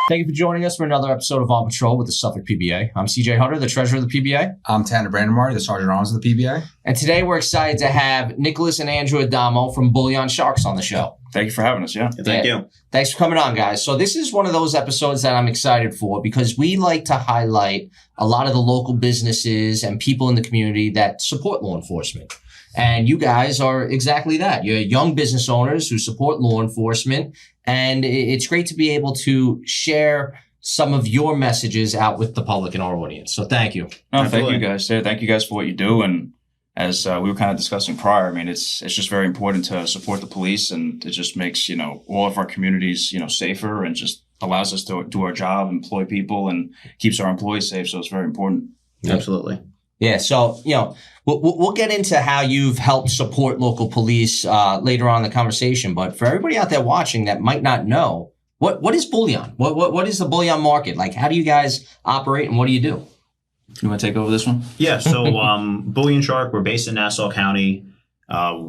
Thank you for joining us for another episode of On Patrol with the Suffolk PBA. I'm CJ Hunter, the treasurer of the PBA. I'm Tanner Brandemar, the sergeant at arms of the PBA. And today we're excited to have Nick and Andrew Adamo from Bullion Sharks on the show. Thank you for having us, yeah. Thank you. Thanks for coming on, guys. So this is one of those episodes that I'm excited for because we like to highlight a lot of the local businesses and people in the community that support law enforcement. And you guys are exactly that. You're young business owners who support law enforcement. And it's great to be able to share some of your messages out with the public and our audience. So thank you. No, thank you guys. Yeah, thank you guys for what you do. And as we were kind of discussing prior, I mean, it's just very important to support the police, and it just makes, all of our communities, safer, and just allows us to do our job, employ people, and keeps our employees safe. So it's very important. Yeah. Absolutely. Yeah. So, we'll get into how you've helped support local police later on in the conversation. But for everybody out there watching that might not know, what is Bullion? What is the Bullion market? Like, how do you guys operate and what do you do? You want to take over this one? Yeah. So Bullion Shark, we're based in Nassau County.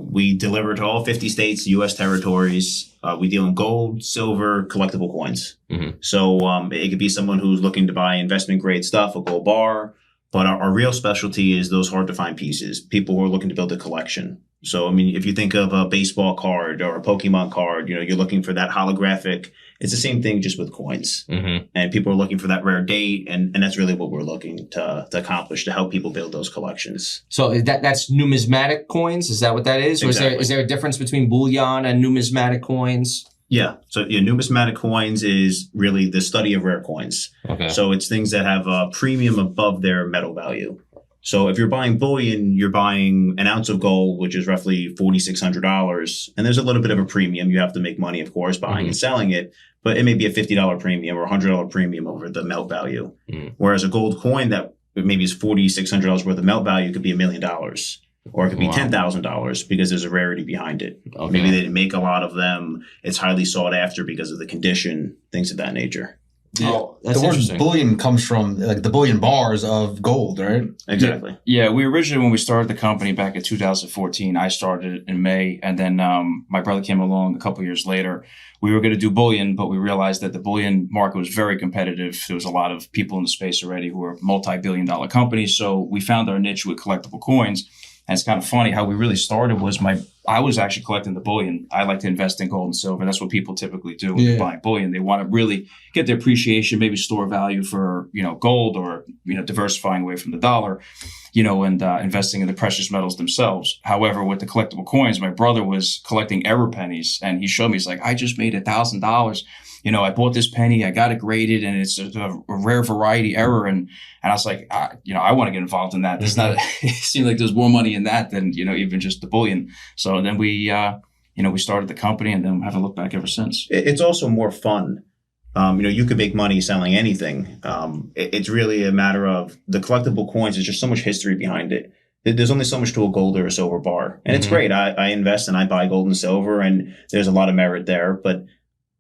We deliver to all 50 states, U.S. territories. We deal in gold, silver, collectible coins. Mm-hmm. So it could be someone who's looking to buy investment grade stuff, a gold bar. But our real specialty is those hard to find pieces, people who are looking to build a collection. So, I mean, if you think of a baseball card or a Pokemon card, you're looking for that holographic. It's the same thing just with coins. Mm-hmm. And people are looking for that rare date. And that's really what we're looking to accomplish, to help people build those collections. So that's numismatic coins? Is that what that is? Exactly. Or is there a difference between bullion and numismatic coins? Yeah. So numismatic coins is really the study of rare coins. Okay. So it's things that have a premium above their metal value. So if you're buying bullion, you're buying an ounce of gold, which is roughly $4,600. And there's a little bit of a premium. You have to make money, of course, buying and selling it. But it may be a $50 premium or $100 premium over the melt value. Whereas a gold coin that maybe is $4,600 worth of melt value could be $1 million. Or it could be $10,000 because there's a rarity behind it. Okay. Maybe they didn't make a lot of them. It's highly sought after because of the condition, things of that nature. Yeah. Oh, that's the word bullion comes from like the bullion bars of gold, right? Exactly. Yeah, we originally, when we started the company back in 2014, I started in May, and then my brother came along a couple of years later. We were going to do bullion, but we realized that the bullion market was very competitive. There was a lot of people in the space already who were multi-billion-dollar companies. So we found our niche with collectible coins. And it's kind of funny how we really started was I was actually collecting the bullion. I like to invest in gold and silver. That's what people typically do when they're buying bullion. They want to really get the appreciation, maybe store value for, gold, or, diversifying away from the dollar, and investing in the precious metals themselves. However, with the collectible coins, my brother was collecting error pennies, and he showed me, he's like, I just made $1,000. I bought this penny, I got it graded, and it's a rare variety error. And I was like, I want to get involved in that. It's not, it seemed like there's more money in that than, even just the bullion. So then we started the company, and then haven't looked back ever since. It's also more fun. You could make money selling anything. It's really a matter of the collectible coins. There's just so much history behind it. There's only so much to a gold or a silver bar. And it's great. I invest and I buy gold and silver, and there's a lot of merit there. But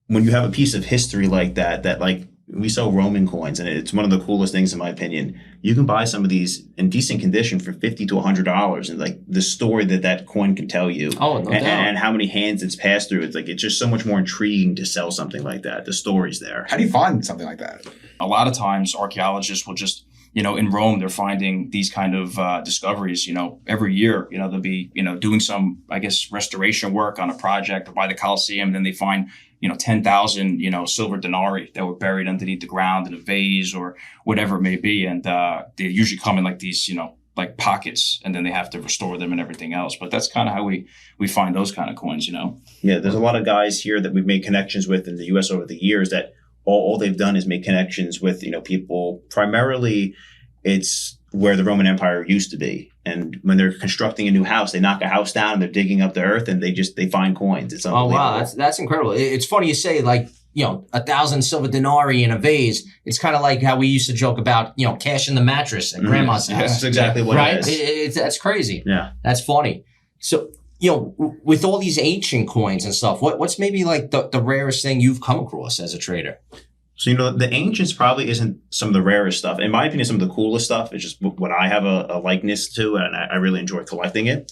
when you have a piece of history like that like we sell Roman coins, and it's one of the coolest things in my opinion. You can buy some of these in decent condition for $50 to $100, and like the story that coin can tell you, and how many hands it's passed through. It's just so much more intriguing to sell something like that. The story's there. How do you find something like that? A lot of times archaeologists will just, in Rome, they're finding these kind of discoveries, every year. They'll be, doing some, restoration work on a project by the Colosseum. Then they find, 10,000, silver denarii that were buried underneath the ground in a vase or whatever it may be. And they usually come in like these, like pockets, and then they have to restore them and everything else. But that's kind of how we find those kind of coins, Yeah, there's a lot of guys here that we've made connections with in the U.S. over the years that all they've done is make connections with, people. Primarily, it's where the Roman Empire used to be. And when they're constructing a new house, they knock a house down and they're digging up the earth, and they find coins. It's unbelievable. Oh, wow. That's incredible. It's funny you say, like, 1,000 silver denarii in a vase. It's kind of like how we used to joke about, cash in the mattress at grandma's house. That's exactly what it is. That's crazy. Yeah. That's funny. So, with all these ancient coins and stuff, what's maybe like the rarest thing you've come across as a trader? So, the ancients probably isn't some of the rarest stuff. In my opinion, some of the coolest stuff is just what I have a likeness to, and I really enjoy collecting it.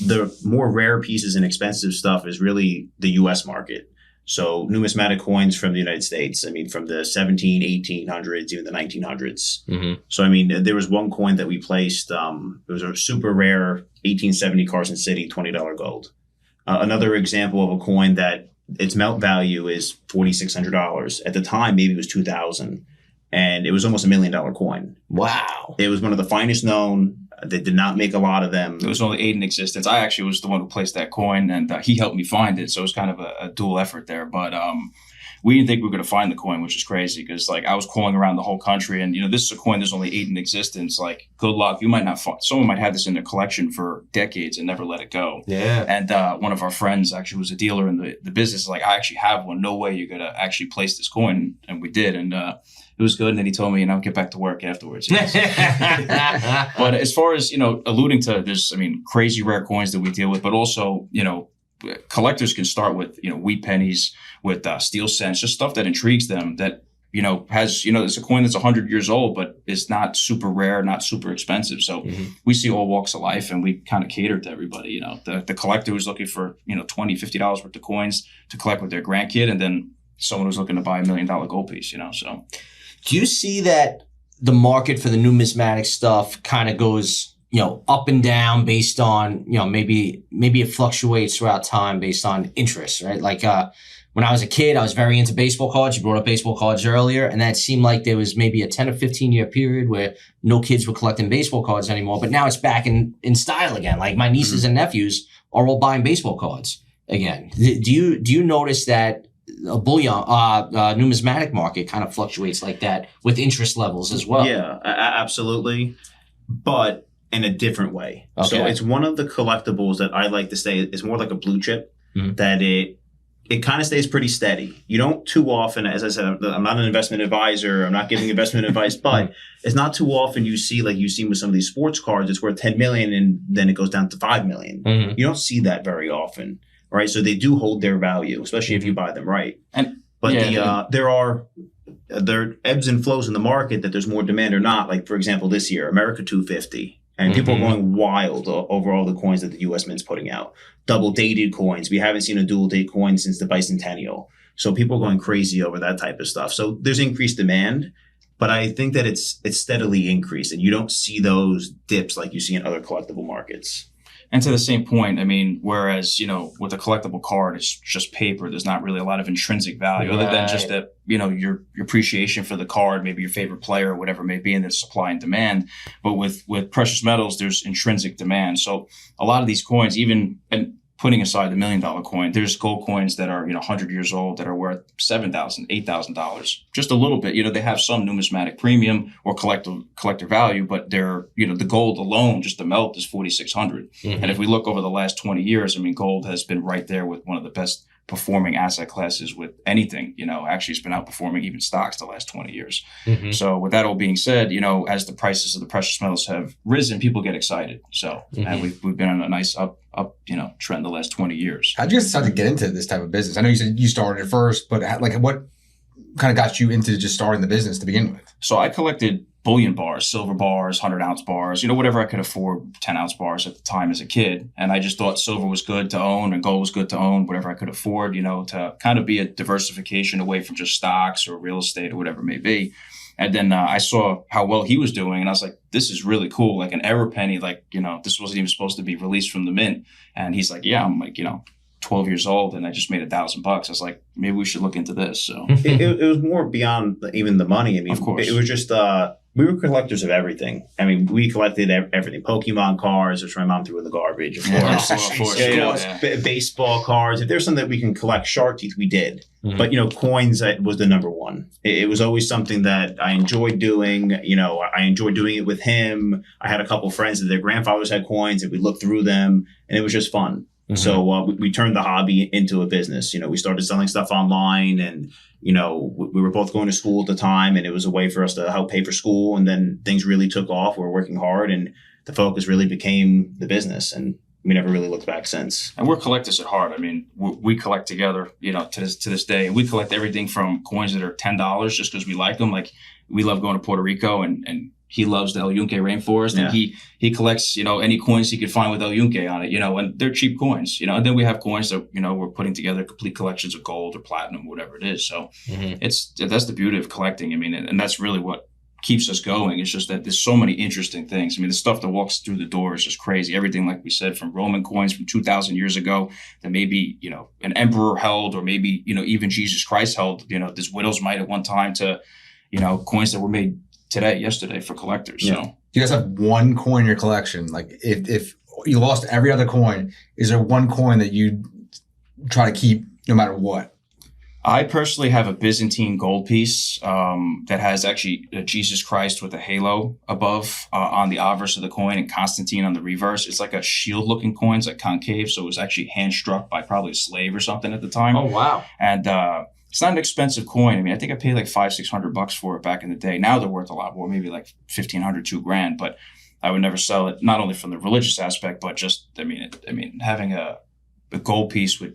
The more rare pieces and expensive stuff is really the U.S. market. So numismatic coins from the United States. I mean, from the 1800s, even the 1900s. Mm-hmm. So, I mean, there was one coin that we placed. It was a super rare 1870 Carson City $20 gold. Another example of a coin that its melt value is $4,600. At the time, maybe it was $2,000. And it was almost $1 million coin. Wow. It was one of the finest known. They did not make a lot of them. There was only 8 in existence. I actually was the one who placed that coin, and he helped me find it. So it was kind of a dual effort there. But we didn't think we were going to find the coin, which is crazy because, like, I was calling around the whole country, and, you know, this is a coin, there's only 8 in existence. Like, good luck. You might not find, someone might have this in their collection for decades and never let it go. Yeah. And one of our friends actually was a dealer in the business. Like, I actually have one. No way you're going to actually place this coin. And we did. And it was good. And then he told me, you know, get back to work afterwards. But as far as, you know, alluding to this, I mean, crazy rare coins that we deal with, but also, you know, collectors can start with, you know, wheat pennies, with steel cents, just stuff that intrigues them that, you know, has, you know, it's a coin that's 100 years old, but it's not super rare, not super expensive. So we see all walks of life, and we kind of cater to everybody. You know, the collector who's looking for, you know, $20, $50 worth of coins to collect with their grandkid, and then someone who's looking to buy $1 million gold piece, you know, so. Do you see that the market for the numismatic stuff kind of goes, you know, up and down based on, you know, maybe it fluctuates throughout time based on interest, right? Like, when I was a kid, I was very into baseball cards. You brought up baseball cards earlier, and that seemed like there was maybe a 10 or 15 year period where no kids were collecting baseball cards anymore. But now it's back in style again. Like, my nieces and nephews are all buying baseball cards again. Do you notice that a bullion, numismatic market kind of fluctuates like that with interest levels as well? Yeah, absolutely. But in a different way. Okay. So it's one of the collectibles that I like to say is more like a blue chip, that it kind of stays pretty steady. You don't too often, as I said, I'm not an investment advisor. I'm not giving investment advice, but it's not too often you see, like you've seen with some of these sports cards, it's worth 10 million and then it goes down to 5 million. You don't see that very often, right? So they do hold their value, especially if you buy them right. But there are ebbs and flows in the market that there's more demand or not. Like, for example, this year, America 250. And people are going wild over all the coins that the U.S. Mint's putting out. Double dated coins. We haven't seen a dual date coin since the bicentennial. So people are going crazy over that type of stuff. So there's increased demand, but I think that it's steadily increased, and you don't see those dips like you see in other collectible markets. And to the same point, I mean, whereas, you know, with a collectible card, it's just paper. There's not really a lot of intrinsic value other than just that, you know, your appreciation for the card, maybe your favorite player, whatever it may be, and there's supply and demand. But with precious metals, there's intrinsic demand. So a lot of these coins, even, and putting aside the $1 million coin, there's gold coins that are, you know, 100 years old that are worth $7,000, $8,000, just a little bit. You know, they have some numismatic premium or collector value, but they're, you know, the gold alone, just the melt is 4,600. And if we look over the last 20 years, I mean, gold has been right there with one of the best performing asset classes with anything. You know, actually it's been outperforming even stocks the last 20 years. So with that all being said, you know, as the prices of the precious metals have risen, people get excited. So and we've been on a nice up, you know, trend the last 20 years. How'd you guys decide to get into this type of business? I know you said you started it first, but like what kind of got you into just starting the business to begin with? So I collected bullion bars, silver bars, 100-ounce bars, you know, whatever I could afford, 10-ounce bars at the time as a kid. And I just thought silver was good to own and gold was good to own, whatever I could afford, you know, to kind of be a diversification away from just stocks or real estate or whatever it may be. And then I saw how well he was doing, and I was like, this is really cool. Like an error penny, like, you know, this wasn't even supposed to be released from the mint. And he's like, yeah, I'm like, you know, 12 years old and I just made $1,000. I was like, maybe we should look into this. So it was more beyond even the money. I mean, of course. It was just, we were collectors of everything. I mean, we collected everything. Pokemon cards, which my mom threw in the garbage, of course. Of course. You know, baseball cards. If there's something that we can collect, shark teeth, we did. But, you know, coins was the number one. It was always something that I enjoyed doing. You know, I enjoyed doing it with him. I had a couple of friends that their grandfathers had coins, and we looked through them, and it was just fun. So we turned the hobby into a business. You know, we started selling stuff online, and, you know, we were both going to school at the time, and it was a way for us to help pay for school. And then things really took off. We were working hard, and the focus really became the business. And we never really looked back since. And we're collectors at heart. I mean, we collect together, you know, to this day. We collect everything from coins that are $10 just because we like them. Like, we love going to Puerto Rico and he loves the El Yunque rainforest, and he collects, any coins he could find with El Yunque on it, and they're cheap coins, and then we have coins that, we're putting together complete collections of gold or platinum, whatever it is. So that's the beauty of collecting. I mean, and that's really what keeps us going. It's just that there's so many interesting things. I mean, the stuff that walks through the door is just crazy. Everything, like we said, from Roman coins from 2,000 years ago that maybe, an emperor held, or maybe, even Jesus Christ held, this widow's mite at one time, to, coins that were made yesterday for collectors. Yeah. So do you guys have one coin in your collection? Like if you lost every other coin, is there one coin that you try to keep no matter what? I personally have a Byzantine gold piece that has actually Jesus Christ with a halo above on the obverse of the coin, and Constantine on the reverse. It's like a shield-looking coin. It's like concave, so it was actually hand-struck by probably a slave or something at the time. Oh, wow. And it's not an expensive coin. I mean, I think I paid like $500-600 for it back in the day. Now they're worth a lot more, maybe like $1,500, $2,000. But I would never sell it, not only from the religious aspect, but just, having a gold piece with,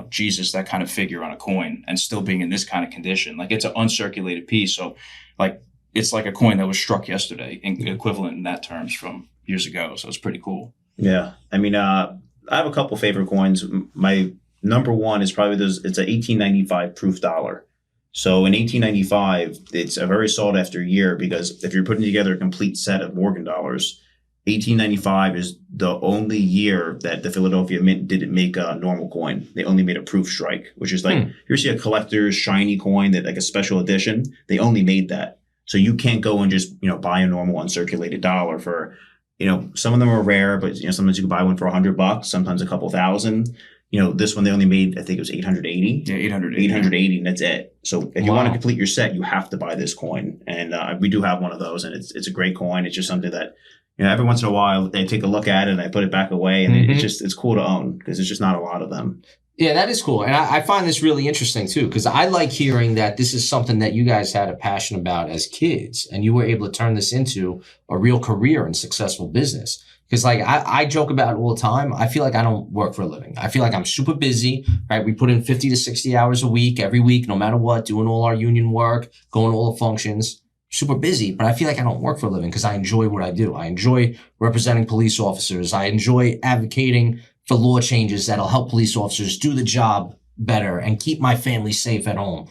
Jesus, that kind of figure on a coin, and still being in this kind of condition. Like, it's an uncirculated piece. So like, it's like a coin that was struck yesterday, equivalent in that terms from years ago. So it's pretty cool. Yeah. I mean, I have a couple favorite coins. My number one is probably it's a 1895 proof dollar. So in 1895, it's a very sought after year, because if you're putting together a complete set of Morgan dollars, 1895 is the only year that the Philadelphia Mint didn't make a normal coin. They only made a proof strike, which is like, you see a collector's shiny coin, that like a special edition, they only made that. So you can't go and just, buy a normal uncirculated dollar for, some of them are rare, but sometimes you can buy one for $100, sometimes a couple thousand. This one they only made, I think it was 880. Yeah, 880. 880, and that's it. So if you want to complete your set, you have to buy this coin. And we do have one of those, and it's a great coin. It's just something that, every once in a while they take a look at it and I put it back away, and it's cool to own, because there's just not a lot of them. Yeah, that is cool. And I find this really interesting too, because I like hearing that this is something that you guys had a passion about as kids, and you were able to turn this into a real career and successful business. Because like I joke about it all the time. I feel like I don't work for a living. I feel like I'm super busy, right? We put in 50 to 60 hours a week, every week, no matter what, doing all our union work, going to all the functions, super busy. But I feel like I don't work for a living because I enjoy what I do. I enjoy representing police officers. I enjoy advocating for law changes that'll help police officers do the job better and keep my family safe at home.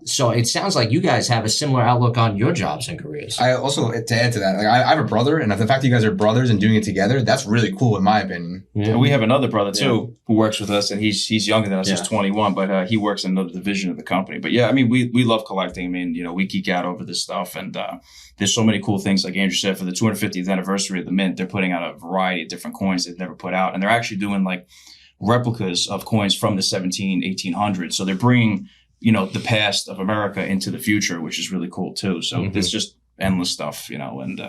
So it sounds like you guys have a similar outlook on your jobs and careers. I also, to add to that, like I have a brother, and the fact that you guys are brothers and doing it together, that's really cool in my opinion. Yeah. And we have another brother too who works with us, and he's younger than us. He's 21, but he works in another division of the company. But yeah, I mean, we love collecting. I mean, we geek out over this stuff, and there's so many cool things. Like Andrew said, for the 250th anniversary of the Mint, they're putting out a variety of different coins they've never put out, and they're actually doing like replicas of coins from the 1800s. So they're bringing, the past of America into the future, which is really cool too. So there's just endless stuff, and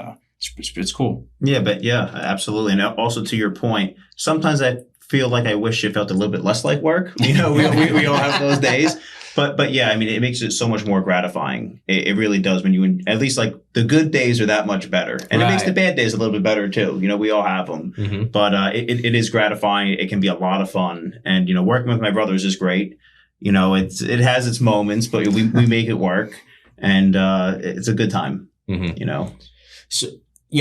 it's cool. Yeah, but yeah, absolutely. And also to your point, sometimes I feel like I wish it felt a little bit less like work. We all have those days. But yeah, I mean, it makes it so much more gratifying. It really does, when you, at least like the good days are that much better. And it makes the bad days a little bit better too. We all have them. But it is gratifying. It can be a lot of fun. And, working with my brothers is great. It has its moments, but we make it work. And it's a good time, So,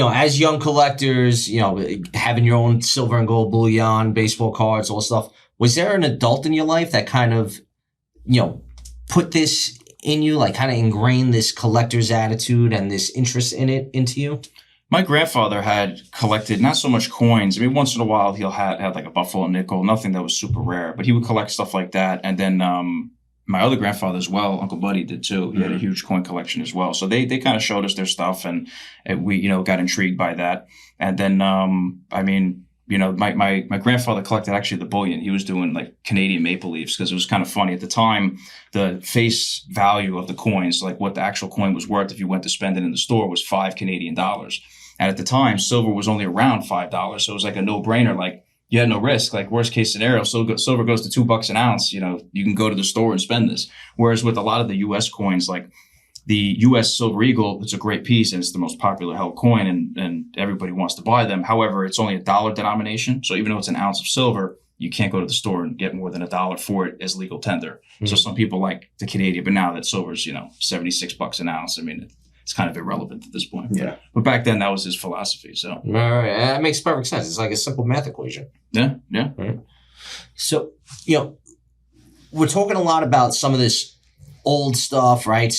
as young collectors, having your own silver and gold bullion, baseball cards, all stuff, was there an adult in your life that kind of, put this in you, like kind of ingrain this collector's attitude and this interest in it into you? My grandfather had collected not so much coins. I mean, once in a while he'll had like a buffalo nickel, nothing that was super rare, but he would collect stuff like that. And then my other grandfather as well, Uncle Buddy, did too. He had a huge coin collection as well. So they kind of showed us their stuff, and we got intrigued by that. And then my grandfather collected actually the bullion. He was doing like Canadian maple leaves, because it was kind of funny at the time. The face value of the coins, like what the actual coin was worth if you went to spend it in the store, was $5 Canadian. And at the time, silver was only around $5. So it was like a no-brainer. Like, you had no risk. Like, worst case scenario, silver goes to $2 an ounce. You can go to the store and spend this. Whereas with a lot of the U.S. coins, like the U.S. Silver Eagle, it's a great piece, and it's the most popular held coin, and everybody wants to buy them. However, it's only $1 denomination. So even though it's an ounce of silver, you can't go to the store and get more than $1 for it as legal tender. So some people like the Canadian, but now that silver's, $76 an ounce. I mean, it's kind of irrelevant at this point. Yeah. But back then, that was his philosophy. So All right. That makes perfect sense. It's like a simple math equation. yeah. Right. So, we're talking a lot about some of this old stuff, right?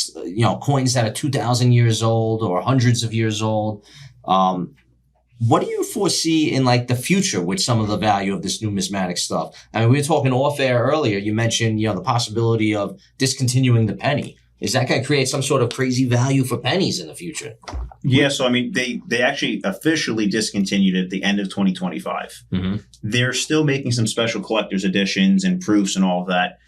Coins that are 2,000 years old or hundreds of years old. What do you foresee in like the future with some of the value of this numismatic stuff? I mean, we were talking off air earlier. You mentioned, the possibility of discontinuing the penny. Is that going to create some sort of crazy value for pennies in the future? Yeah, so I mean, they actually officially discontinued at the end of 2025. Mm-hmm. They're still making some special collector's editions and proofs and all of that.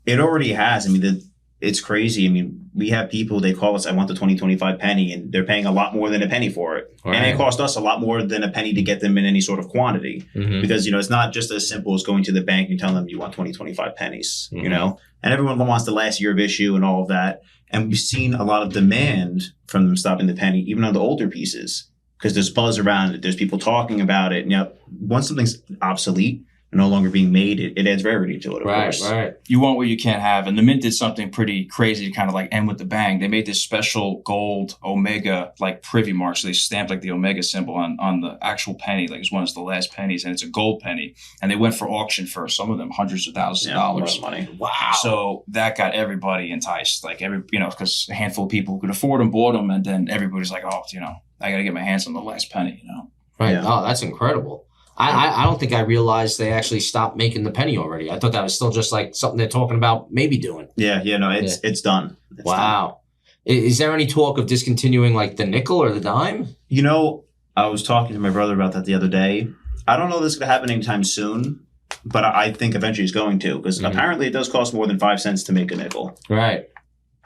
It already has. I mean, it's crazy. I mean, we have people, they call us, I want the 2025 penny, and they're paying a lot more than a penny for it. Right. And it cost us a lot more than a penny to get them in any sort of quantity. Mm-hmm. Because, it's not just as simple as going to the bank and telling them you want 2025 pennies, Mm-hmm. And everyone wants the last year of issue and all of that. And we've seen a lot of demand from them stopping the penny, even on the older pieces, because there's buzz around it. There's people talking about it. Once something's obsolete, no longer being made, it adds rarity to it, of course. Right. You want what you can't have. And the Mint did something pretty crazy to kind of like end with the bang. They made this special gold Omega like privy mark. So they stamped like the Omega symbol on the actual penny, like it's one of the last pennies, and it's a gold penny. And they went for auction for some of them hundreds of thousands of dollars. A lot of money. Wow. So that got everybody enticed. Like because a handful of people who could afford them bought them, and then everybody's like, oh, I got to get my hands on the last penny, Right. Yeah. Oh, that's incredible. I don't think I realized they actually stopped making the penny already. I thought that was still just like something they're talking about maybe doing. It's done. It's wow. Done. Is there any talk of discontinuing like the nickel or the dime? I was talking to my brother about that the other day. I don't know if this is going to happen anytime soon, but I think eventually it's going to, because apparently it does cost more than 5 cents to make a nickel. Right.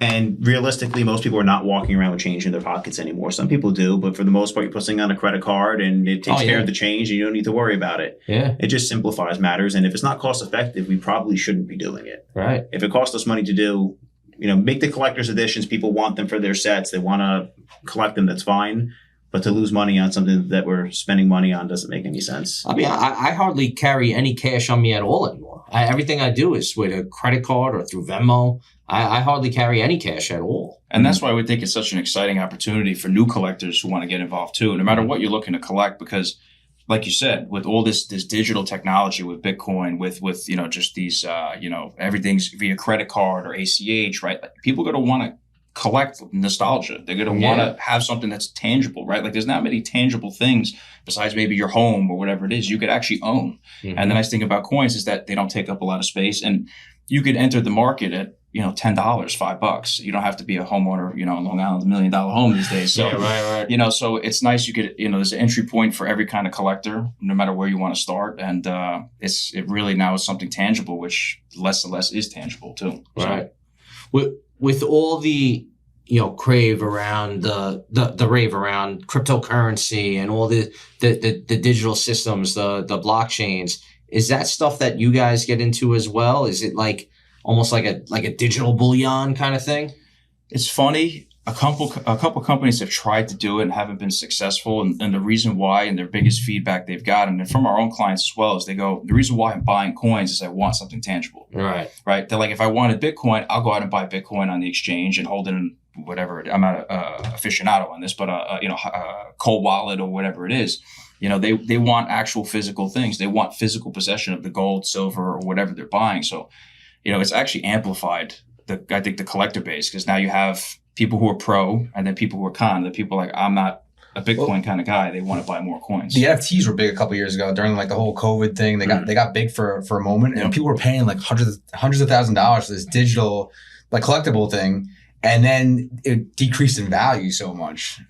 And realistically, most people are not walking around with change in their pockets anymore. Some people do, but for the most part, you're putting on a credit card and it takes care of the change and you don't need to worry about it. Yeah. It just simplifies matters. And if it's not cost effective, we probably shouldn't be doing it. Right. If it costs us money to do, make the collector's editions, people want them for their sets. They want to collect them. That's fine. But to lose money on something that we're spending money on doesn't make any sense. I mean, I hardly carry any cash on me at all anymore. Everything I do is with a credit card or through Venmo. I hardly carry any cash at all. And that's why we think it's such an exciting opportunity for new collectors who want to get involved too, no matter what you're looking to collect, because like you said, with all this digital technology, with Bitcoin, with just these, everything's via credit card or ACH, right? Like, people are going to want to collect nostalgia. They're going to want to have something that's tangible, right? Like there's not many tangible things besides maybe your home or whatever it is you could actually own. Mm-hmm. And the nice thing about coins is that they don't take up a lot of space, and you could enter the market at $10, $5. You don't have to be a homeowner, in Long Island, $1 million home these days. So, right. So it's nice. You could, there's an entry point for every kind of collector, no matter where you want to start. And it really now is something tangible, which less and less is tangible too. Right. With all the, crave around the rave around cryptocurrency and all the digital systems, the blockchains, is that stuff that you guys get into as well? Is it like almost like a digital bullion kind of thing? It's funny. A couple companies have tried to do it and haven't been successful. And the reason why, and their biggest feedback they've gotten, and from our own clients as well, is they go, the reason why I'm buying coins is I want something tangible. Right. Right. They're like, if I wanted Bitcoin, I'll go out and buy Bitcoin on the exchange and hold it in whatever. I'm not an aficionado on this, but a cold wallet or whatever it is. They want actual physical things. They want physical possession of the gold, silver, or whatever they're buying. So, it's actually amplified I think the collector base, because now you have people who are pro and then people who are con. The people like, I'm not a Bitcoin kind of guy. They want to buy more coins. The NFTs were big a couple of years ago during like the whole COVID thing. They got big for a moment, and people were paying like hundreds of $1,000s for this digital like collectible thing, and then it decreased in value so much.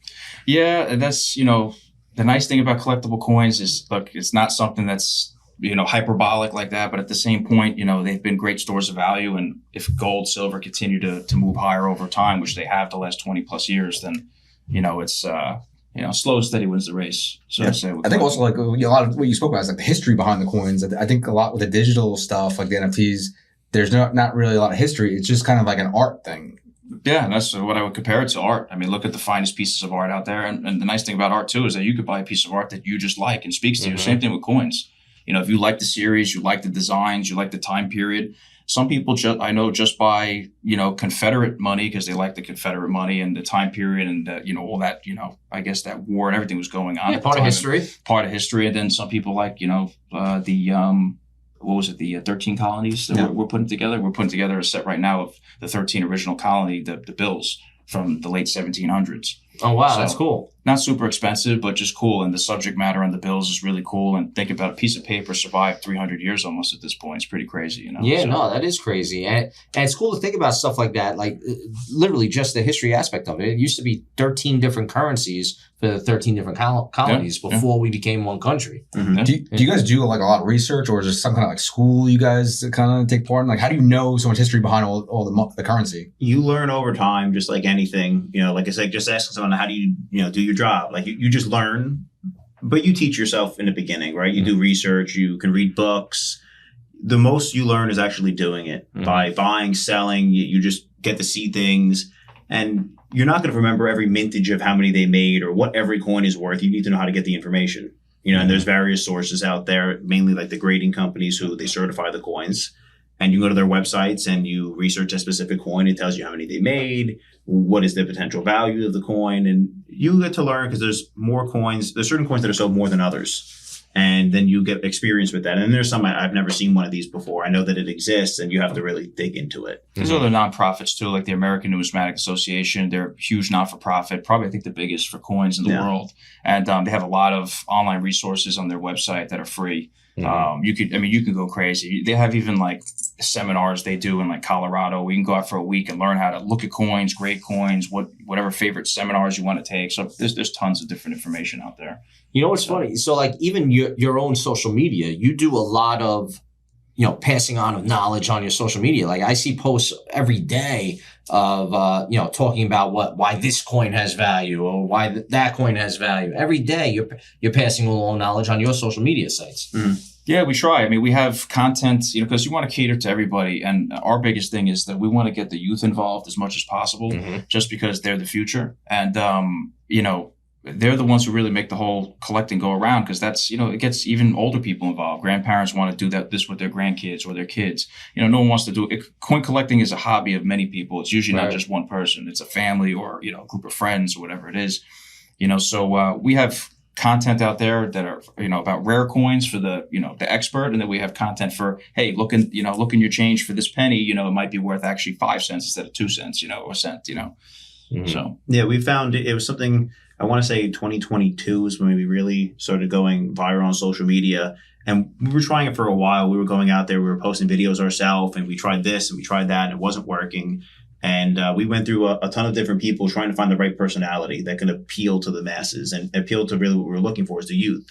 Yeah, and that's the nice thing about collectible coins is, look, it's not something that's hyperbolic like that, but at the same point, they've been great stores of value. And if gold, silver continue to move higher over time, which they have the last 20 plus years, then, it's, slow and steady wins the race. So to say. I think also like a lot of what you spoke about is like the history behind the coins. I think a lot with the digital stuff, like the NFTs, there's not really a lot of history. It's just kind of like an art thing. Yeah, and that's what I would compare it to art. I mean, look at the finest pieces of art out there. And the nice thing about art too is that you could buy a piece of art that you just like and speaks to you. Same thing with coins. if you like the series, you like the designs, you like the time period. Some people I know just buy, Confederate money because they like the Confederate money and the time period and all that, I guess that war and everything was going on. Yeah, part of history. Part of history. And then some people like, what was it? The 13 colonies that we're putting together. We're putting together a set right now of the 13 original colony, the bills from the late 1700s. Oh, wow. That's cool. Not super expensive, but just cool. And the subject matter on the bills is really cool. And think about a piece of paper survived 300 years almost at this point. It's pretty crazy, Yeah, no, that is crazy. And it's cool to think about stuff like that, like literally just the history aspect of it. It used to be 13 different currencies for the 13 different colonies before we became one country. Mm-hmm. Do you guys do like a lot of research, or is there some kind of like school you guys kind of take part in? Like, how do you know so much history behind all the currency? You learn over time, just like anything. Like I said, just asking someone, how do you do your job? Like you just learn, but you teach yourself in the beginning, right? You do research, you can read books. The most you learn is actually doing it by buying, selling. You just get to see things, and you're not going to remember every mintage of how many they made or what every coin is worth. You need to know how to get the information, and there's various sources out there, mainly like the grading companies who they certify the coins. And you go to their websites and you research a specific coin. It tells you how many they made, what is the potential value of the coin. And you get to learn because there's more coins. There's certain coins that are sold more than others. And then you get experience with that. And there's some, I've never seen one of these before. I know that it exists and you have to really dig into it. There's other nonprofits too, like the American Numismatic Association. They're a huge not-for-profit, probably I think the biggest for coins in the world. And they have a lot of online resources on their website that are free. You can go crazy. They have even like seminars they do in like Colorado. We can go out for a week and learn how to look at coins, grade coins, whatever favorite seminars you want to take. So there's tons of different information out there. You know what's funny? So like even your own social media, you do a lot of, passing on of knowledge on your social media. Like I see posts every day of, talking about why this coin has value or why that coin has value. Every day you're passing along knowledge on your social media sites. Mm-hmm. Yeah, we try. I mean, we have content, because you want to cater to everybody. And our biggest thing is that we want to get the youth involved as much as possible, just because they're the future. And, they're the ones who really make the whole collecting go around, because that's, it gets even older people involved. Grandparents want to do this with their grandkids or their kids. No one wants to do it. Coin collecting is a hobby of many people. It's usually not just one person. It's a family or, a group of friends or whatever it is. So we have content out there that are, about rare coins for the, the expert. And then we have content for, hey, look in your change for this penny, it might be worth actually 5 cents instead of 2 cents, or a cent, So. Yeah, we found it was something, I want to say 2022 is when we really started going viral on social media. And we were trying it for a while. We were going out there, we were posting videos ourselves, and we tried this and we tried that, and it wasn't working. And we went through a ton of different people trying to find the right personality that could appeal to the masses and appeal to really what we were looking for is the youth.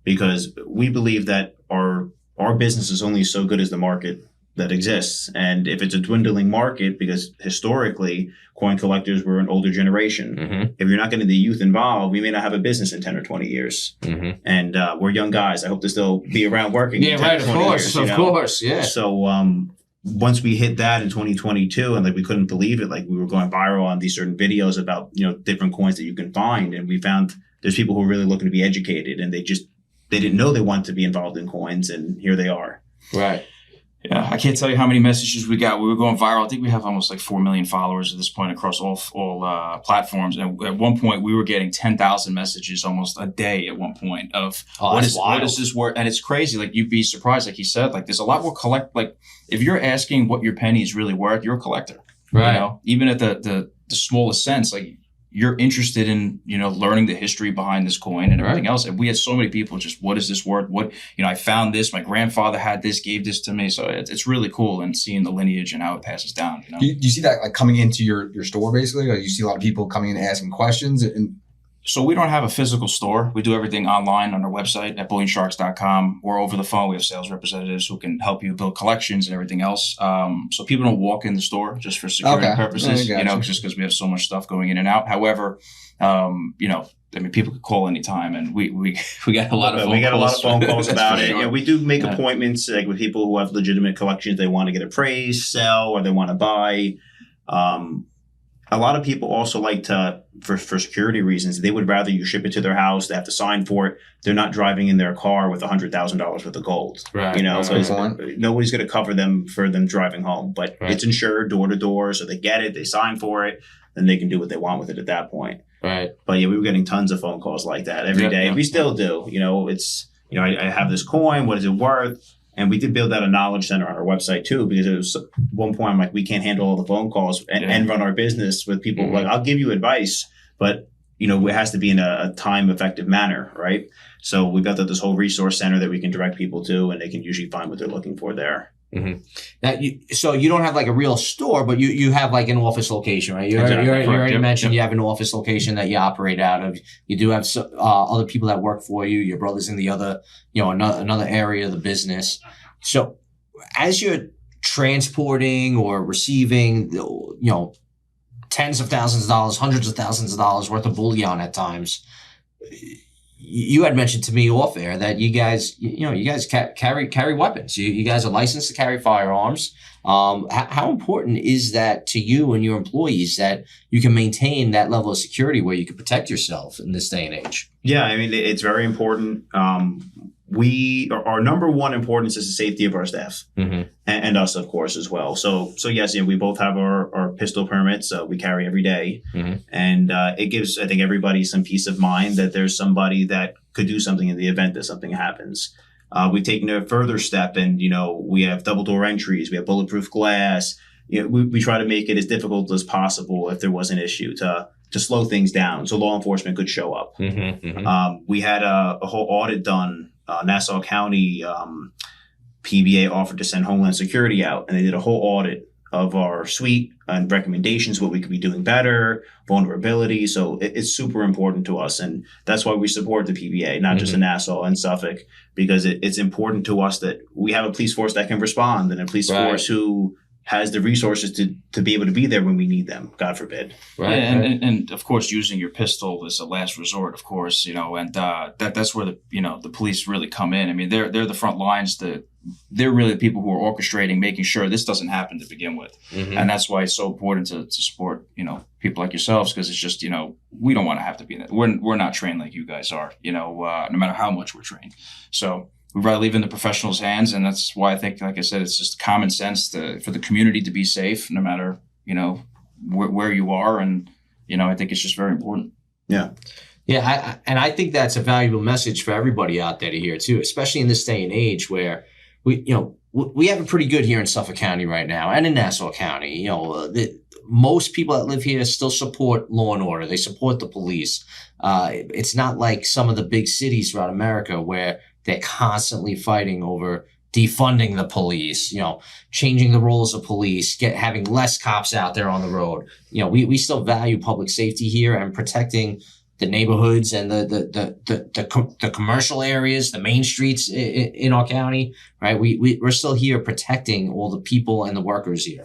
Because we believe that our business is only so good as the market that exists. And if it's a dwindling market, because historically coin collectors were an older generation, if you're not getting the youth involved, we may not have a business in 10 or 20 years. And we're young guys. I hope to still be around working. Yeah, right. Of course. Yeah. So once we hit that in 2022 and we couldn't believe it, we were going viral on these certain videos about, different coins that you can find. And we found there's people who are really looking to be educated and they didn't know they wanted to be involved in coins. And here they are. Right. Yeah, I can't tell you how many messages we got. We were going viral. I think we have almost 4 million followers at this point across all platforms. And at one point, we were getting 10,000 messages almost a day at one point of what is this worth? And it's crazy. You'd be surprised. Like he said, there's a lot more if you're asking what your penny is really worth, you're a collector. Right. Even at the smallest sense, you're interested in, learning the history behind this coin and everything else. And we had so many people just, what is this worth? What, I found this, my grandfather had this, gave this to me. So it's really cool and seeing the lineage and how it passes down. Do you see that coming into your store basically? You see a lot of people coming in and asking questions and So we don't have a physical store. We do everything online on our website at bullionsharks.com. Or over the phone, we have sales representatives who can help you build collections and everything else. So people don't walk in the store just for security purposes, just because we have so much stuff going in and out. However, people could call anytime, and we got a lot of phone calls. We got a lot of phone calls about it. Sure. Yeah, we do make appointments with people who have legitimate collections. They want to get appraised, sell, or they want to buy. a lot of people also like to, for security reasons, they would rather you ship it to their house. They have to sign for it. They're not driving in their car with $100,000 worth of gold. Right. You know, Right. so nobody's going to cover them for them driving home, but it's insured door to door. So they get it, they sign for it, then they can do what they want with it at that point. Right. But yeah, we were getting tons of phone calls like that every day. We still do. You know, it's, you know, I have this coin. What is it worth? And we did build out a knowledge center on our website too, because it was one point I'm like, we can't handle all the phone calls and run our business with people. Like, I'll give you advice, but you know, it has to be in a time effective manner, right? So we built out this whole resource center that we can direct people to, and they can usually find what they're looking for there. Mm-hmm. Now, so you don't have like a real store, but you have like an office location, right? You already mentioned you have an office location that you operate out of. You do have other people that work for you. Your brother's in the other, you know, another area of the business. So as you're transporting or receiving, you know, tens of thousands of dollars, hundreds of thousands of dollars worth of bullion at times, you had mentioned to me off air that you guys carry weapons. You guys are licensed to carry firearms. How important is that to you and your employees that you can maintain that level of security where you can protect yourself in this day and age? Yeah, I mean, it's very important. Our number one importance is the safety of our staff and us, of course, as well. So yes, we both have our pistol permits. We carry every day, and it gives, I think, everybody some peace of mind that there's somebody that could do something in the event that something happens. We've taken a further step, and we have double door entries, we have bulletproof glass. We try to make it as difficult as possible if there was an issue to slow things down, so law enforcement could show up. We had a whole audit done. Nassau County PBA offered to send Homeland Security out, and they did a whole audit of our suite and recommendations, what we could be doing better, vulnerability. So it's super important to us, and that's why we support the PBA, not just in Nassau and Suffolk, because it's important to us that we have a police force that can respond and a police force who has the resources to be able to be there when we need them, God forbid. Right. And of course, using your pistol is a last resort, of course, and that's where the police really come in. I mean, they're the front lines. They're really the people who are orchestrating, making sure this doesn't happen to begin with. And that's why it's so important to support, people like yourselves, because it's just, we don't want to have to be in it. We're not trained like you guys are, no matter how much we're trained. So we'd rather leave it in the professionals' hands, and that's why I think, like I said, it's just common sense for the community to be safe, no matter where you are, and I think it's just very important. Yeah, I think that's a valuable message for everybody out there to hear too, especially in this day and age where we have it pretty good here in Suffolk County right now, and in Nassau County. Most people that live here still support law and order. They support the police. It's not like some of the big cities throughout America where they're constantly fighting over defunding the police, changing the roles of police, having less cops out there on the road. We still value public safety here and protecting the neighborhoods and the commercial areas, the main streets in our county, right? We're still here protecting all the people and the workers here.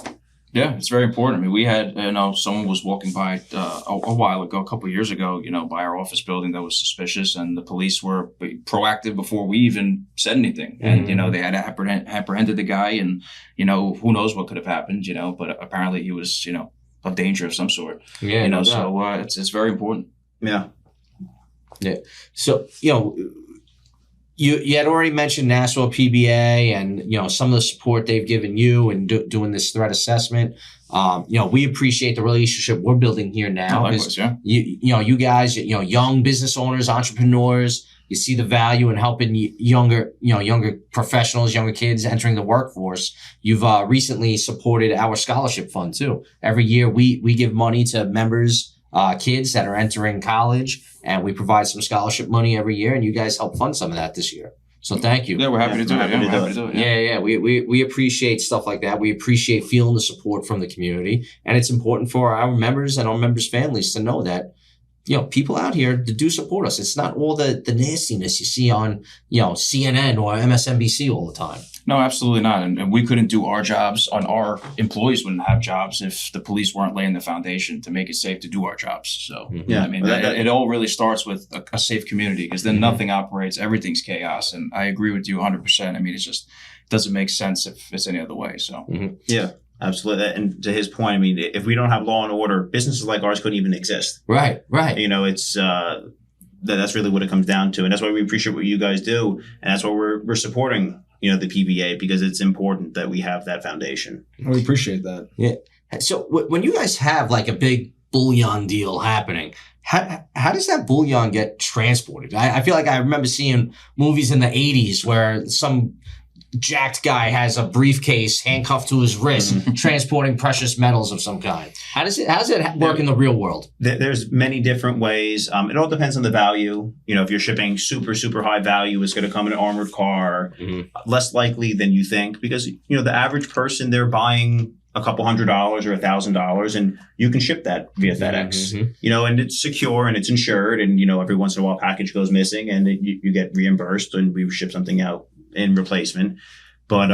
Yeah, it's very important. I mean, we had, someone was walking by a while ago, a couple of years ago, by our office building that was suspicious, and the police were proactive before we even said anything. And, they had apprehended the guy, and, who knows what could have happened, but apparently he was, a danger of some sort. Yeah. So it's very important. Yeah. Yeah. So, You had already mentioned Nassau PBA and, some of the support they've given you and doing this threat assessment. We appreciate the relationship we're building here now. Likewise, yeah. You guys, young business owners, entrepreneurs, you see the value in helping younger professionals, younger kids entering the workforce. You've recently supported our scholarship fund too. Every year we give money to members, kids that are entering college, and we provide some scholarship money every year, and you guys help fund some of that this year. So thank you. Yeah, we're happy to do it. Yeah. We appreciate stuff like that. We appreciate feeling the support from the community, and it's important for our members and our members' families to know that, people out here that do support us. It's not all the nastiness you see on, CNN or MSNBC all the time. No, absolutely not. And we couldn't do our jobs, and our employees wouldn't have jobs if the police weren't laying the foundation to make it safe to do our jobs. So, it all really starts with a safe community, because then nothing operates, everything's chaos. And I agree with you 100%. I mean, it doesn't make sense if it's any other way. So, Yeah. Absolutely. And to his point, I mean, if we don't have law and order, businesses like ours couldn't even exist. Right. It's that's really what it comes down to. And that's why we appreciate what you guys do. And that's why we're supporting, the PBA, because it's important that we have that foundation. We appreciate that. Yeah. So when you guys have like a big bullion deal happening, how does that bullion get transported? I feel like I remember seeing movies in the 80s where some jacked guy has a briefcase handcuffed to his wrist, transporting precious metals of some kind. How does it work in the real world? There's many different ways. It all depends on the value. If you're shipping super, super high value, it's going to come in an armored car, less likely than you think, because, the average person, they're buying a couple $100 or $1,000, and you can ship that via FedEx, and it's secure and it's insured. And, every once in a while, a package goes missing and you get reimbursed, and we ship something out in replacement. But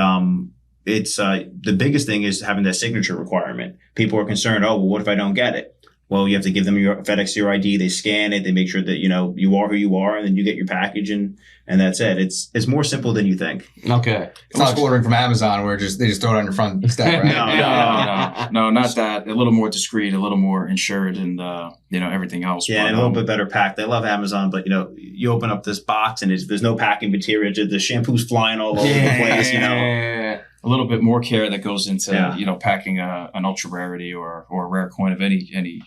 it's the biggest thing is having that signature requirement. People are concerned, oh, well, what if I don't get it? Well, you have to give them your FedEx your ID. They scan it. They make sure that, you are who you are, and then you get your package, and that's it. It's more simple than you think. Okay. It's not like ordering from Amazon where they just throw it on your front step, right? No, not that. A little more discreet, a little more insured, and everything else. Yeah, and a little bit better packed. I love Amazon, but you open up this box and there's no packing material. The shampoo's flying all over the place. A little bit more care that goes into packing an ultra rarity or a rare coin of any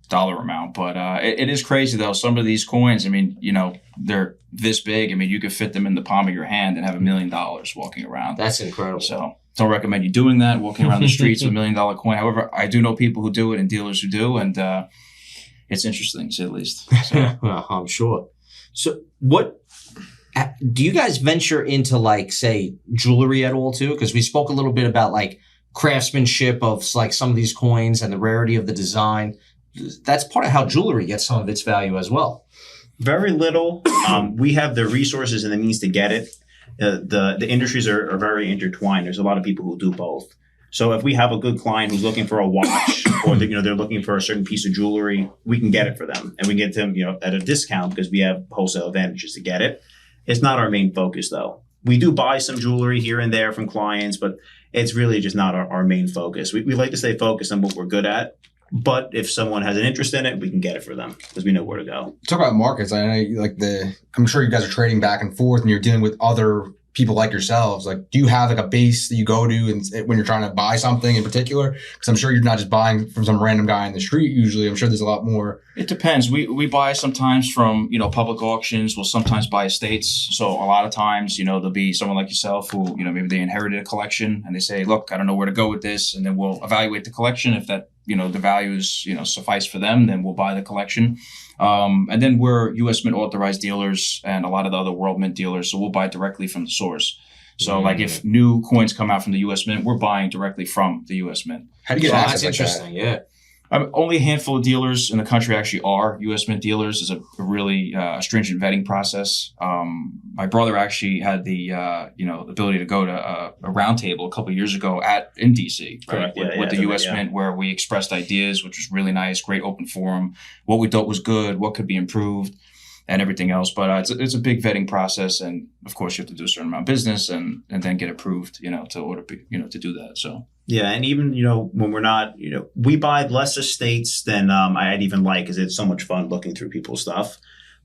dollar amount. But it is crazy though. Some of these coins, I mean, they're this big. I mean, you could fit them in the palm of your hand and have $1 million walking around. That's incredible. So don't recommend you doing that, walking around the streets with $1 million coin. However, I do know people who do it and dealers who do, and it's interesting, to say the least. So. Well, I'm sure. So what do you guys venture into, like, say, jewelry at all too? Because we spoke a little bit about like craftsmanship of like some of these coins and the rarity of the design. That's part of how jewelry gets some of its value as well. Very little. We have the resources and the means to get it. The industries are very intertwined. There's a lot of people who do both. So if we have a good client who's looking for a watch, or they're looking for a certain piece of jewelry, we can get it for them, and we get them at a discount because we have wholesale advantages to get it. It's not our main focus though. We do buy some jewelry here and there from clients, but it's really just not our main focus. We like to stay focused on what we're good at. But if someone has an interest in it, we can get it for them because we know where to go. Talk about markets. I know I'm sure you guys are trading back and forth and you're dealing with other people like yourselves. Like, do you have like a base that you go to and when you're trying to buy something in particular? Because I'm sure you're not just buying from some random guy in the street usually. I'm sure there's a lot more. It depends. We buy sometimes from, public auctions. We'll sometimes buy estates. So a lot of times, there'll be someone like yourself who, maybe they inherited a collection and they say, look, I don't know where to go with this. And then we'll evaluate the collection. If that, the values, suffice for them, then we'll buy the collection. And then we're U.S. Mint authorized dealers and a lot of the other World Mint dealers. So we'll buy directly from the source. So like if new coins come out from the U.S. Mint, we're buying directly from the U.S. Mint. How do you get access that's interesting? That? Yeah. Only a handful of dealers in the country actually are U.S. Mint dealers. It's a really stringent vetting process. My brother actually had the ability to go to a roundtable a couple of years ago in D.C. Right? with the U.S. Mint, where we expressed ideas, which was really nice, great open forum, what we thought was good, what could be improved, and everything else. But it's a big vetting process, and of course you have to do a certain amount of business and then get approved, to order, to do that. So. Yeah, and even, when we're not, we buy less estates than I'd even like, because it's so much fun looking through people's stuff.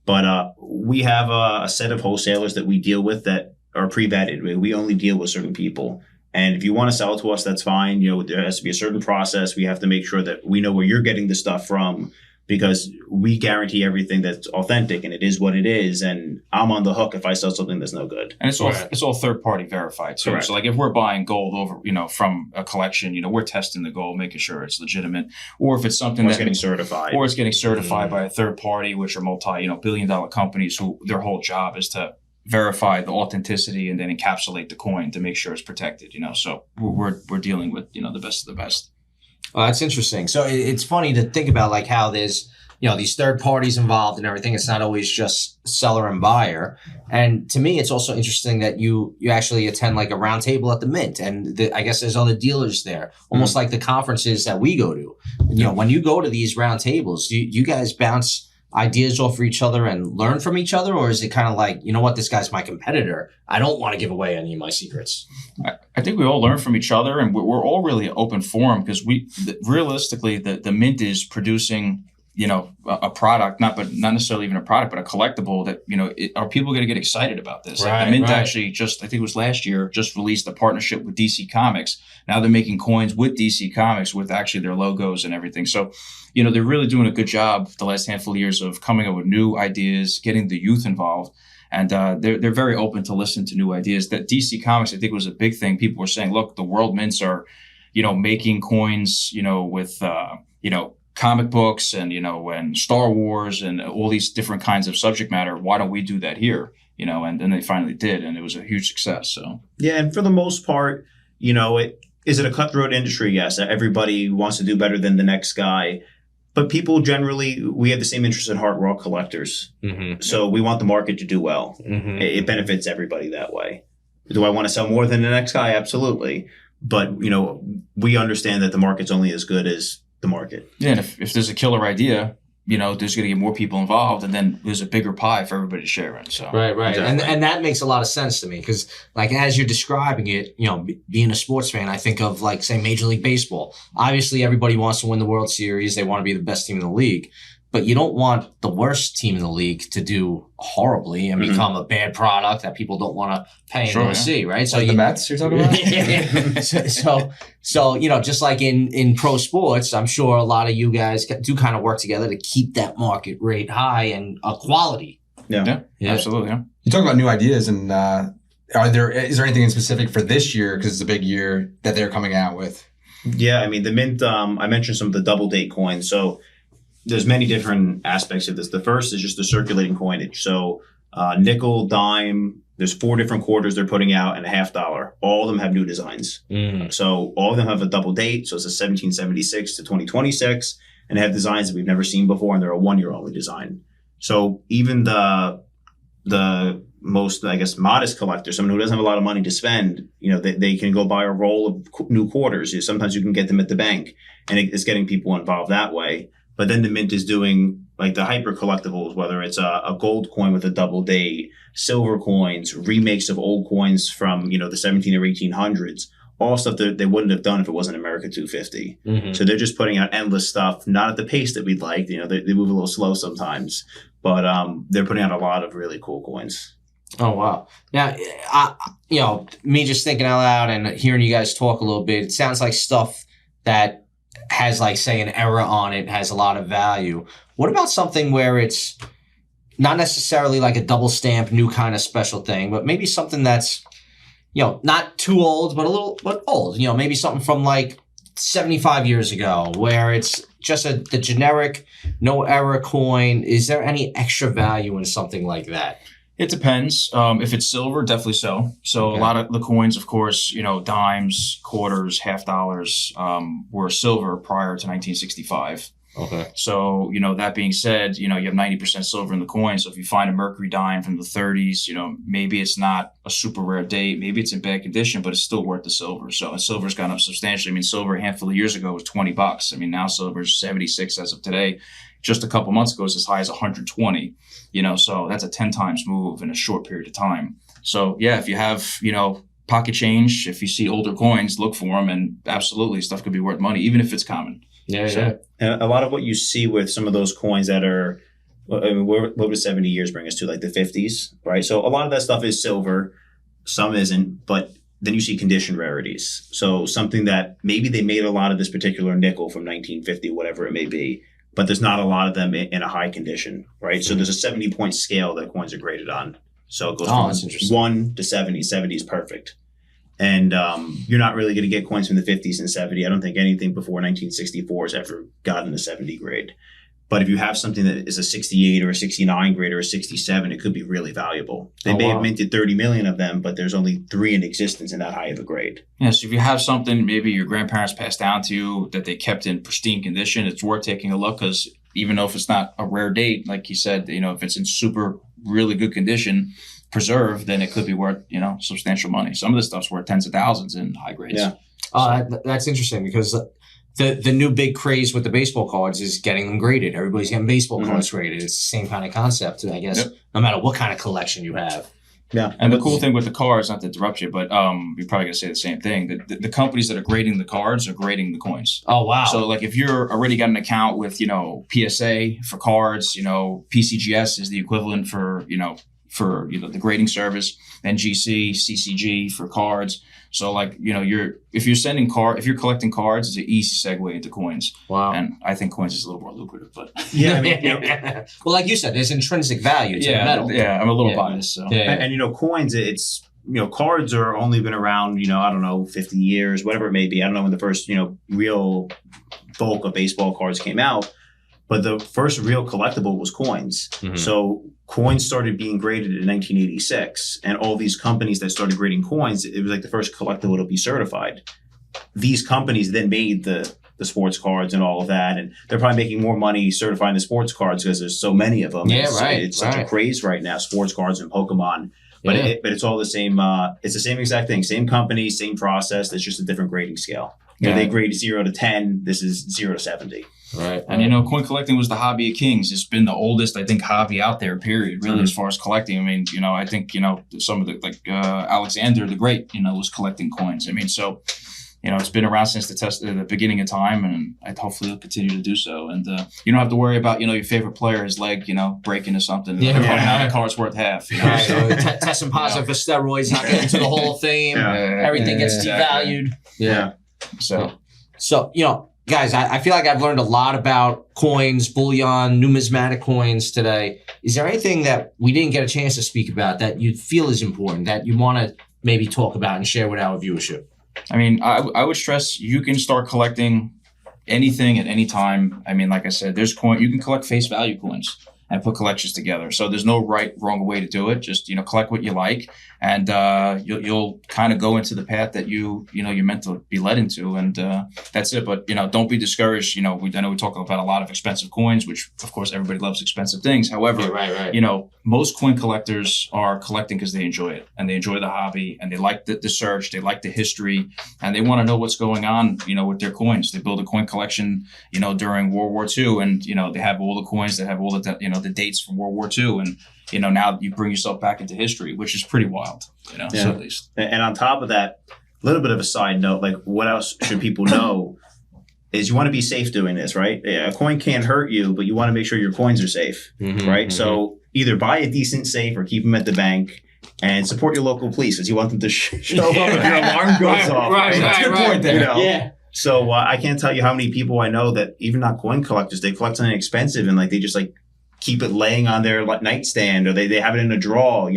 But we have a set of wholesalers that we deal with that are pre-vetted. We only deal with certain people. And if you want to sell to us, that's fine. There has to be a certain process. We have to make sure that we know where you're getting the stuff from, because we guarantee everything that's authentic and it is what it is. And I'm on the hook if I sell something that's no good. And it's all third party verified too. Correct. So like if we're buying gold over, from a collection, we're testing the gold, making sure it's legitimate. Or if it's something that's getting certified. Or it's getting certified by a third party, which are multi-billion-dollar companies who their whole job is to verify the authenticity and then encapsulate the coin to make sure it's protected, So we're dealing with, the best of the best. Oh, that's interesting. So it's funny to think about like how there's, these third parties involved and everything. It's not always just seller and buyer. And to me, it's also interesting that you actually attend like a round table at the Mint. And I guess there's other dealers there, almost like the conferences that we go to. When you go to these round tables, do you guys bounce ideas off of each other and learn from each other? Or is it kind of like, you know what, this guy's my competitor. I don't want to give away any of my secrets. I think we all learn from each other, and we're all really open forum because realistically, the Mint is producing, a product, not necessarily even a product, but a collectible that, are people going to get excited about this? Right, like the Mint right. actually I think it was last year, just released a partnership with DC Comics. Now they're making coins with DC Comics with actually their logos and everything. So, they're really doing a good job the last handful of years of coming up with new ideas, getting the youth involved. And they're very open to listen to new ideas. That DC Comics, I think, was a big thing. People were saying, look, the world mints are, making coins, with, comic books and, and Star Wars and all these different kinds of subject matter. Why don't we do that here? And then they finally did, and it was a huge success. So yeah, and for the most part, is it a cutthroat industry? Yes, everybody wants to do better than the next guy. But people generally, we have the same interest at heart. We're all collectors. Mm-hmm. So we want the market to do well. Mm-hmm. It benefits everybody that way. Do I want to sell more than the next guy? Absolutely. But, we understand that the market's only as good as the market. Yeah, and if there's a killer idea, there's going to get more people involved, and then there's a bigger pie for everybody to share in. So right, exactly. and that makes a lot of sense to me because, like, as you're describing it, being a sports fan, I think of, like, say, Major League Baseball. Obviously, everybody wants to win the World Series; they want to be the best team in the league. But you don't want the worst team in the league to do horribly and become a bad product that people don't want to pay and go see, right? So the Mets you're talking about? So just like in pro sports, I'm sure a lot of you guys do kind of work together to keep that market rate high and quality. Yeah, absolutely. Yeah. You talk about new ideas, and is there anything in specific for this year, because it's a big year, that they're coming out with? Yeah, I mean, the Mint, I mentioned some of the double date coins. So there's many different aspects of this. The first is just the circulating coinage. So nickel, dime, there's 4 different quarters they're putting out and $50. All of them have new designs. So all of them have a double date. So it's a 1776 to 2026, and they have designs that we've never seen before, and they're a 1-year only design. So even the most, I guess, modest collector, someone who doesn't have a lot of money to spend, they can go buy a roll of new quarters. Sometimes you can get them at the bank, and it's getting people involved that way. But then the Mint is doing, like, the hyper collectibles, whether it's a gold coin with a double date, silver coins, remakes of old coins from, the 17 or 1800s, all stuff that they wouldn't have done if it wasn't America 250. Mm-hmm. So they're just putting out endless stuff, not at the pace that we'd like. They move a little slow sometimes, but they're putting out a lot of really cool coins. Oh, wow. Now, me just thinking out loud and hearing you guys talk a little bit, it sounds like stuff that has, like, say, an error on it, has a lot of value. What about something where it's not necessarily like a double stamp, new kind of special thing, but maybe something that's, not too old, but old, maybe something from like 75 years ago where it's just the generic, no error coin. Is there any extra value in something like that? It depends. If it's silver, definitely so. So okay. A lot of the coins, of course, dimes, quarters, $50, were silver prior to 1965. Okay. So, that being said, you have 90% silver in the coin. So if you find a mercury dime from the 30s, maybe it's not a super rare date. Maybe it's in bad condition, but it's still worth the silver. So silver's gone up substantially. I mean, silver a handful of years ago was $20. I mean, now silver's 76 as of today. Just a couple months ago, it's as high as 120. So that's a 10 times move in a short period of time. So yeah, if you have, pocket change, if you see older coins, look for them, and absolutely stuff could be worth money, even if it's common. Yeah. And a lot of what you see with some of those coins that are, what would 70 years bring us to, like the 50s, right? So a lot of that stuff is silver, some isn't, but then you see condition rarities. So something that maybe they made a lot of this particular nickel from 1950, whatever it may be, but there's not a lot of them in a high condition, right? So there's a 70-point scale that coins are graded on. So it goes from 1 to 70. 70 is perfect. And you're not really going to get coins from the 50s and 70. I don't think anything before 1964 has ever gotten a 70 grade. But if you have something that is a 68 or a 69 grade or a 67, it could be really valuable. They may have minted 30 million of them, but there's only 3 in existence in that high of a grade. Yeah, so if you have something maybe your grandparents passed down to you that they kept in pristine condition, it's worth taking a look, because even though if it's not a rare date, like you said, if it's in super, really good condition, preserved, then it could be worth, substantial money. Some of this stuff's worth tens of thousands in high grades. Yeah. That's interesting, because the new big craze with the baseball cards is getting them graded. Everybody's getting baseball cards graded. It's the same kind of concept, I guess, no matter what kind of collection you have. Yeah. And the cool thing with the cards, not to interrupt you, but you're probably going to say the same thing. The companies that are grading the cards are grading the coins. Oh, wow. So like if you're already got an account with, PSA for cards, PCGS is the equivalent for the grading service, NGC, CCG for cards. So like, if you're collecting cards, it's an easy segue into coins. Wow. And I think coins is a little more lucrative, but Yeah, I mean, well, like you said, there's intrinsic value to the metal. Yeah, I'm a little biased. So. Yeah. And coins, it's cards are only been around, I don't know, 50 years, whatever it may be. I don't know when the first, real bulk of baseball cards came out, but the first real collectible was coins. Mm-hmm. So coins started being graded in 1986, and all these companies that started grading coins, it was like the first collectible to be certified. These companies then made the sports cards and all of that, and they're probably making more money certifying the sports cards because there's so many of them. Yeah, It's such a craze right now, sports cards and Pokemon. But it's all the same. It's the same exact thing. Same company, same process. It's just a different grading scale. They grade 0 to 10. This is 0 to 70. Right. And coin collecting was the hobby of kings. It's been the oldest, I think, hobby out there, period, really, as far as collecting. I mean, I think, some of the, Alexander the Great, was collecting coins. I mean, so, it's been around since the beginning of time, and hopefully it'll continue to do so. And you don't have to worry about, your favorite player, his leg, breaking or something. Now the card's worth half. Right. So testing positive for steroids, not getting into the Hall of Fame. Everything gets devalued. Yeah. So, guys, I feel like I've learned a lot about coins, bullion, numismatic coins today. Is there anything that we didn't get a chance to speak about that you feel is important, that you want to maybe talk about and share with our viewership? I mean, I would stress you can start collecting anything at any time. I mean, like I said, you can collect face value coins and put collections together. So there's no wrong way to do it. Just, collect what you like, and you'll kind of go into the path that you're meant to be led into, and that's it. But, don't be discouraged. I know we talk about a lot of expensive coins, which of course everybody loves expensive things. However, most coin collectors are collecting because they enjoy it, and they enjoy the hobby, and they like the search, they like the history, and they want to know what's going on, with their coins. They build a coin collection, during World War II, and, they have all the coins that have all the dates from World War II, and now you bring yourself back into history, which is pretty wild, so at least. And on top of that, a little bit of a side note, like what else should people know is you want to be safe doing this, right? A coin can't hurt you, but you want to make sure your coins are safe, right? So either buy a decent safe or keep them at the bank, and support your local police because you want them to show up if your alarm goes off. That's a good point there. Yeah. So I can't tell you how many people I know that even not coin collectors, they collect something expensive and they just keep it laying on their nightstand, or they have it in a drawer.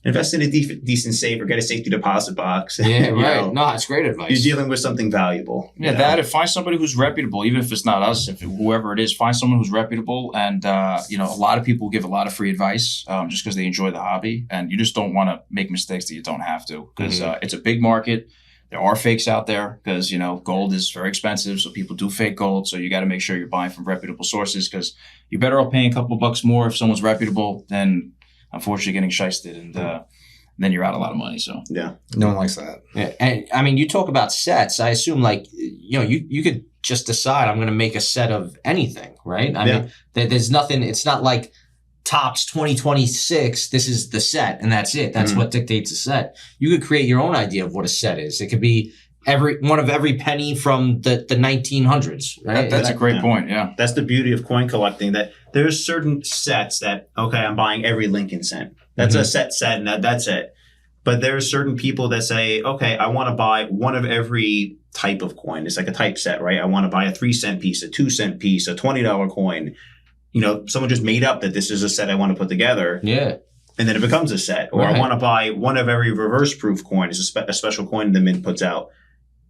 Invest in a decent safe or get a safety deposit box. Yeah, right. No, that's great advice. You're dealing with something valuable. Yeah, find somebody who's reputable, even if it's not us, whoever it is, find someone who's reputable. And, a lot of people give a lot of free advice just because they enjoy the hobby. And you just don't want to make mistakes that you don't have to, because it's a big market. There are fakes out there because, gold is very expensive. So people do fake gold. So you got to make sure you're buying from reputable sources, because you're better off paying a couple bucks more if someone's reputable than unfortunately getting shysted, and then you're out a lot of money. So yeah, no one likes that. Yeah. And I mean, you talk about sets. I assume you could just decide I'm going to make a set of anything, right? I mean, there's nothing. It's not like Topps 2026, this is the set, and that's it. That's what dictates a set. You could create your own idea of what a set is. It could be every penny from the 1900s, right? That's a great point, yeah. That's the beauty of coin collecting, that there's certain sets that, okay, I'm buying every Lincoln cent. That's a set, and that's it. But there are certain people that say, okay, I want to buy one of every type of coin. It's like a type set, right? I want to buy a 3-cent piece, a 2-cent piece, a $20 coin. Someone just made up that this is a set I want to put together. Yeah. And then it becomes a set. Or I want to buy one of every reverse proof coin. It's a special coin the Mint puts out.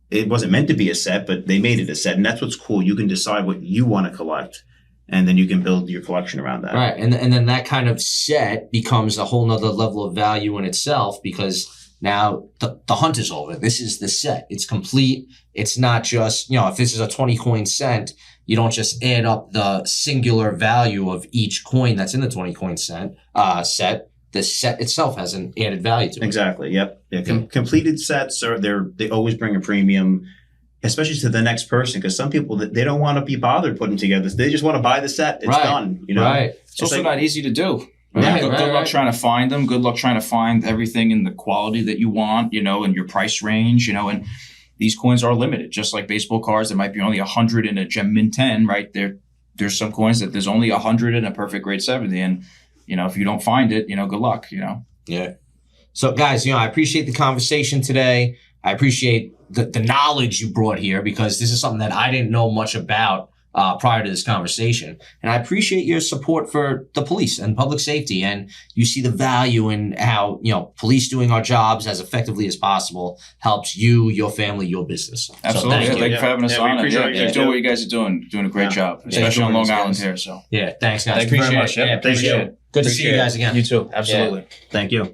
It wasn't meant to be a set, but they made it a set. And that's what's cool. You can decide what you want to collect, and then you can build your collection around that. Right. And then that kind of set becomes a whole nother level of value in itself, because now the hunt is over. This is the set. It's complete. It's not just, if this is a 20 coin cent, you don't just add up the singular value of each coin that's in the 20 coin set. The set itself has an added value to it. Exactly. Yep. Yeah. Completed sets they always bring a premium. especially to the next person, because some people they don't want to be bothered putting together. They just want to buy the set. It's done. You know, Right. It's also like, not easy to do. Right, Good luck trying to find them. Good luck trying to find everything in the quality that you want, and your price range, and these coins are limited. Just like baseball cards, there might be only 100 in a Gem Mint 10, right? There's some coins that there's only 100 in a perfect grade 70. And, if you don't find it, good luck, Yeah. So guys, I appreciate the conversation today. I appreciate the knowledge you brought here, because this is something that I didn't know much about prior to this conversation. And I appreciate your support for the police and public safety. And you see the value in how, police doing our jobs as effectively as possible helps you, your family, your business. Absolutely. So Thank you for having us on. Appreciate Doing what you guys are doing. Doing a great job, especially on Long Island here. So yeah, thanks guys. thank you very much. Yeah, appreciate it. Good to see you guys again. You too. Absolutely. Thank you.